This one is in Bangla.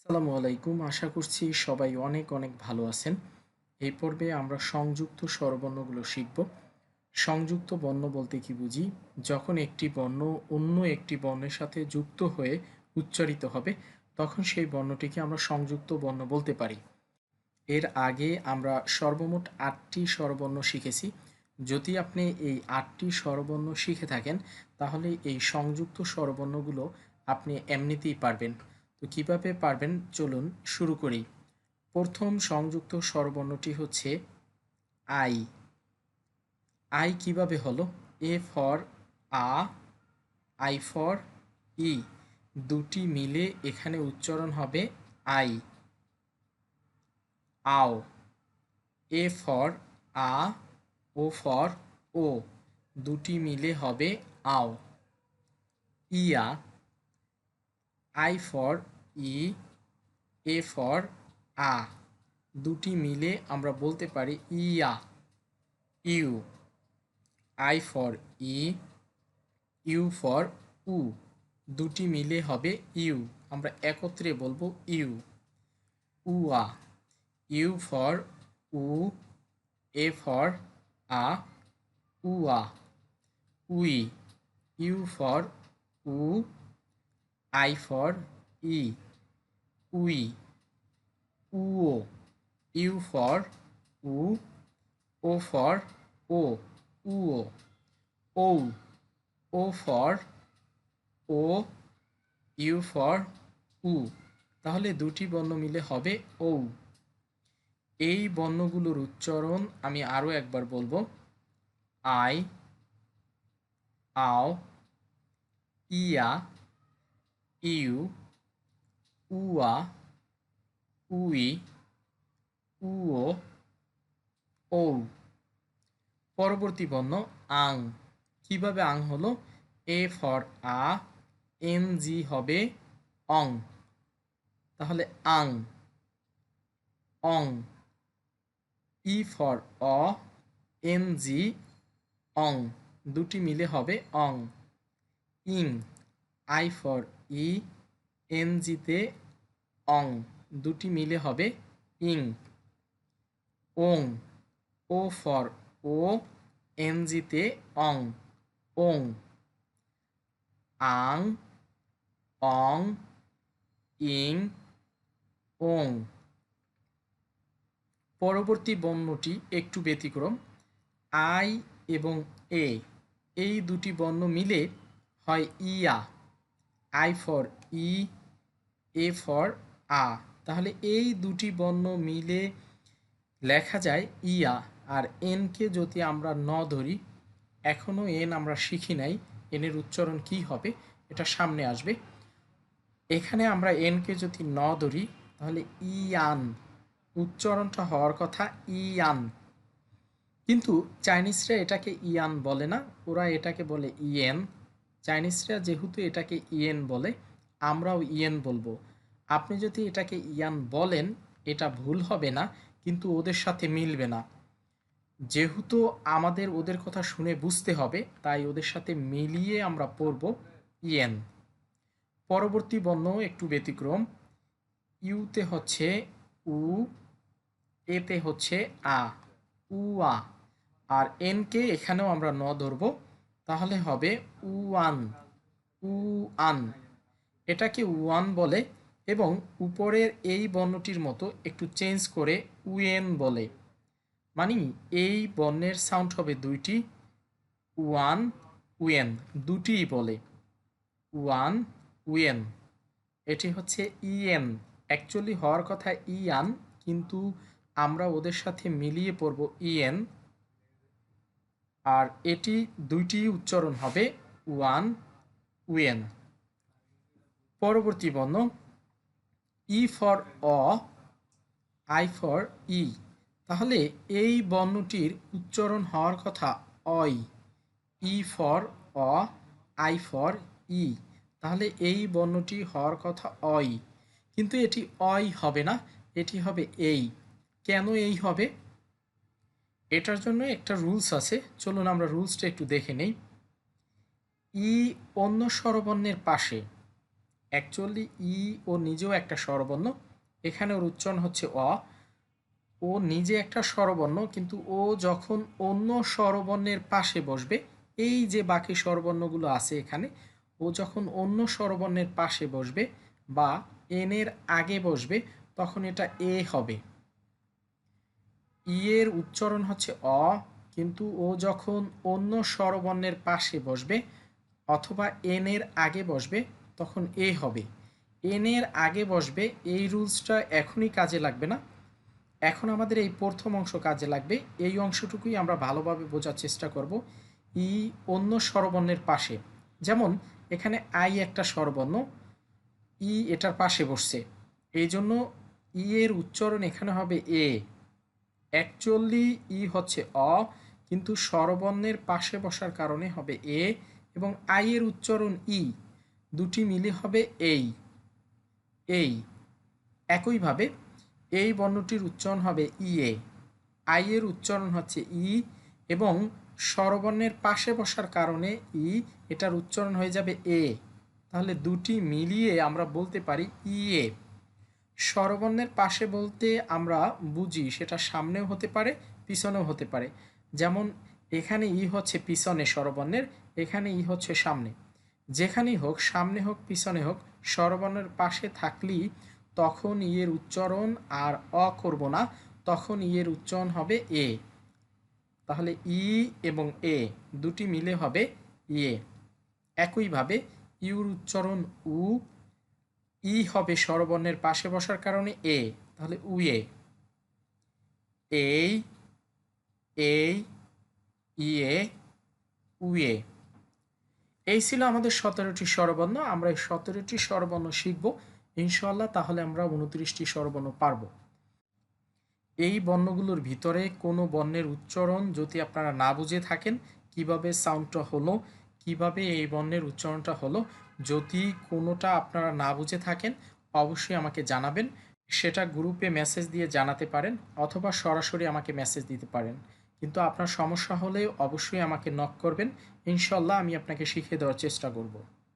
আসসালামু আলাইকুম। আশা করছি সবাই অনেক অনেক ভালো আছেন। এই পর্বে আমরা সংযুক্ত স্বরবর্ণগুলো শিখব। সংযুক্ত বর্ণ বলতে কি বুঝি? যখন একটি বর্ণ অন্য একটি বর্ণের সাথে যুক্ত হয়ে উচ্চারিত হবে, তখন সেই বর্ণটিকে আমরা সংযুক্ত বর্ণ বলতে পারি। এর আগে আমরা সর্বমোট ৮টি স্বরবর্ণ শিখেছি। যদি আপনি এই ৮টি স্বরবর্ণ শিখে থাকেন, তাহলে এই সংযুক্ত স্বরবর্ণগুলো আপনি এমনিতেই পারবেন। তো কিভাবে পারবেন, চলুন শুরু করি। প্রথম সংযুক্ত স্বরবর্ণটি হচ্ছে আই। আই কিভাবে হলো? এ ফর আ, আই ফর ই, দুটি মিলে এখানে উচ্চারণ হবে আই। আও, এ ফর আ, ও ফর ও, দুটি মিলে হবে আও। ইয়া, আই ফর ই, এ ফর আ, দুটি মিলে আমরা বলতে পারি ইয়া। ইউ, আই ফর ই, ইউ ফর উ, দুটি মিলে হবে ইউ, আমরা একত্রে বলবো ইউ। উয়া, ইউ ফর উ, এ ফর আ, উয়া। উই, ইউ ফর উ, আই ফর ই, উই। উও, ইউ ফর উ, ও ফর ও, উও। ও, ও ফর ও, ইউ ফর উ, তাহলে দুটি বর্ণ মিলে হবে ও। এই বর্ণগুলোর উচ্চারণ আমি আরও একবার বলবো। আই, আও, ইয়া, ইউ, উয়া, উই, উও, ও। পরবর্তী বর্ণ আং। কিভাবে আং হলো? A for a, N G হবে অং, তাহলে আং। অং, ই ফর অ, এন জি অং, দুটি মিলে হবে অং। ইং, আই ফর ই, এন জিতে অং, দুটি মিলে হবে ইং। ওং, ও ফর ও, এন জিতে অং, ওং। আং, অং, ইং, ওং। পরবর্তী বর্ণটি একটু ব্যতিক্রম। আই এবং এ, এই দুটি বর্ণ মিলে হয় ইয়া। আই ফর ই, এ ফর আ, তাহলে এই দুটি বর্ণ মিলে লেখা যায় ইয়া। আর এনকে যদি আমরা ন ধরি, এখনও এন আমরা শিখি নাই, এনের উচ্চারণ কি হবে এটা সামনে আসবে। এখানে আমরা এনকে যদি ন ধরি, তাহলে ইয়ান, উচ্চারণটা হওয়ার কথা ইয়ান। কিন্তু চাইনিজরা এটাকে ইয়ান বলে না, ওরা এটাকে বলে ইয়েন। চাইনিজরা যেহেতু এটাকে ইয়েন বলে, আমরাও ইয়েন বলবো। আপনি যদি এটাকে ইয়ান বলেন, এটা ভুল হবে না, কিন্তু ওদের সাথে মিলবে না। যেহেতু আমাদের ওদের কথা শুনে বুঝতে হবে, তাই ওদের সাথে মিলিয়ে আমরা পড়ব ইয়েন। পরবর্তী বর্ণ একটু ব্যতিক্রম। ইউতে হচ্ছে উ, এতে হচ্ছে আ, উয়া। আর এনকে এখানেও আমরা ন ধরব, তাহলে হবে উয়ান, উআন। এটাকে ওয়ান বলে, এবং উপরের এই বর্ণটির মতো একটু চেঞ্জ করে উয়েন বলে। মানে এই বর্ণের সাউন্ড হবে দুইটি, ওয়ান, উয়েন, দুটিই বলে ওয়ান, উয়েন। এটি হচ্ছে ইএন, অ্যাকচুয়ালি হওয়ার কথা ইয়ান, কিন্তু আমরা ওদের সাথে মিলিয়ে পড়ব ইএন। আর এটি দুইটি উচ্চারণ হবে ওয়ান, উয়েন। পরবর্তী বর্ণ ই ফর অ, আই ফর ই, তাহলে এই বর্ণটির উচ্চারণ হওয়ার কথা অই। ই ফর অ, আই ফর ই, তাহলে এই বর্ণটি হওয়ার কথা অই, কিন্তু এটি অই হবে না, এটি হবে এই। কেন এই হবে? এটার জন্য একটা রুলস আছে, চলুন আমরা রুলসটা একটু দেখে নেই। ই অন্য স্বরবর্ণের পাশে অ্যাকচুয়ালি ই ও নিজেও একটা স্বরবর্ণ, এখানে ওর উচ্চারণ হচ্ছে অ। ও নিজে একটা স্বরবর্ণ, কিন্তু ও যখন অন্য স্বরবর্ণের পাশে বসবে, এই যে বাকি স্বরবর্ণগুলো আছে এখানে, ও যখন অন্য স্বরবর্ণের পাশে বসবে বা এর আগে বসবে, তখন এটা এ হবে। ই এর উচ্চারণ হচ্ছে অ, কিন্তু ও যখন অন্য স্বরবর্ণের পাশে বসবে অথবা এর আগে বসবে, তখন এ হবে। এর আগে বসবে, এই রুলসটা এখনই কাজে লাগবে না, এখন আমাদের এই প্রথম অংশ কাজে লাগবে। এই অংশটুকুই আমরা ভালোভাবে বোঝার চেষ্টা করব। ই অন্য স্বরবর্ণের পাশে, যেমন এখানে আই একটা স্বরবর্ণ, ই এটার পাশে বসছে, এই জন্য ই এর উচ্চারণ এখানে হবে এ। অ্যাকচুয়ালি ই হচ্ছে অ, কিন্তু স্বরবর্ণের পাশে বসার কারণে হবে এ, এবং আই এর উচ্চারণ ই, দুটি মিলে হবে এই। এই একইভাবে এই বর্ণটির উচ্চারণ হবে ইয়ে, আই এর উচ্চারণ হচ্ছে ই, এবং স্বরবর্ণের পাশে বসার কারণে ই, এটার উচ্চারণ হয়ে যাবে এ। তাহলে দুটি মিলিয়ে আমরা বলতে পারি ইয়ে। স্বরবর্ণের পাশে বলতে আমরা বুঝি সেটা সামনেও হতে পারে, পিছনেও হতে পারে। যেমন এখানে ই হচ্ছে পিছনে স্বরবর্ণের, এখানে ই হচ্ছে সামনে। যেখানেই হোক, সামনে হোক পিছনে হোক, স্বরবর্ণের পাশে থাকলেই তখন ইয়ের উচ্চারণ আর অ করব না, তখন ইয়ের উচ্চারণ হবে এ। তাহলে ই এবং এ দুটি মিলে হবে ইয়ে। একইভাবে ইউর উচ্চারণ উ, ই হবে স্বরবর্ণের পাশে বসার কারণে এ, তাহলে উয়ে। এই, এই, ইয়ে, উয়ে। এই ছিল আমাদের 17টি স্বরবর্ণ। আমরা এই 17টি স্বরবর্ণ শিখব ইনশাআল্লাহ, তাহলে আমরা 29টি স্বরবর্ণ পারব। এই বর্ণগুলোর ভিতরে কোনো বর্ণের উচ্চারণ যদি আপনারা না বুঝে থাকেন, কিভাবে সাউন্ডটা হলো, কিভাবে এই বর্ণের উচ্চারণটা হলো, যদি কোনোটা আপনারা না বুঝে থাকেন অবশ্যই আমাকে জানাবেন। সেটা গ্রুপে মেসেজ দিয়ে জানাতে পারেন অথবা সরাসরি আমাকে মেসেজ দিতে পারেন। কিন্তু আপনার সমস্যা হলে অবশ্যই আমাকে নক করবেন, ইনশাআল্লাহ আমি আপনাকে শিখিয়ে দেওয়ার চেষ্টা করব।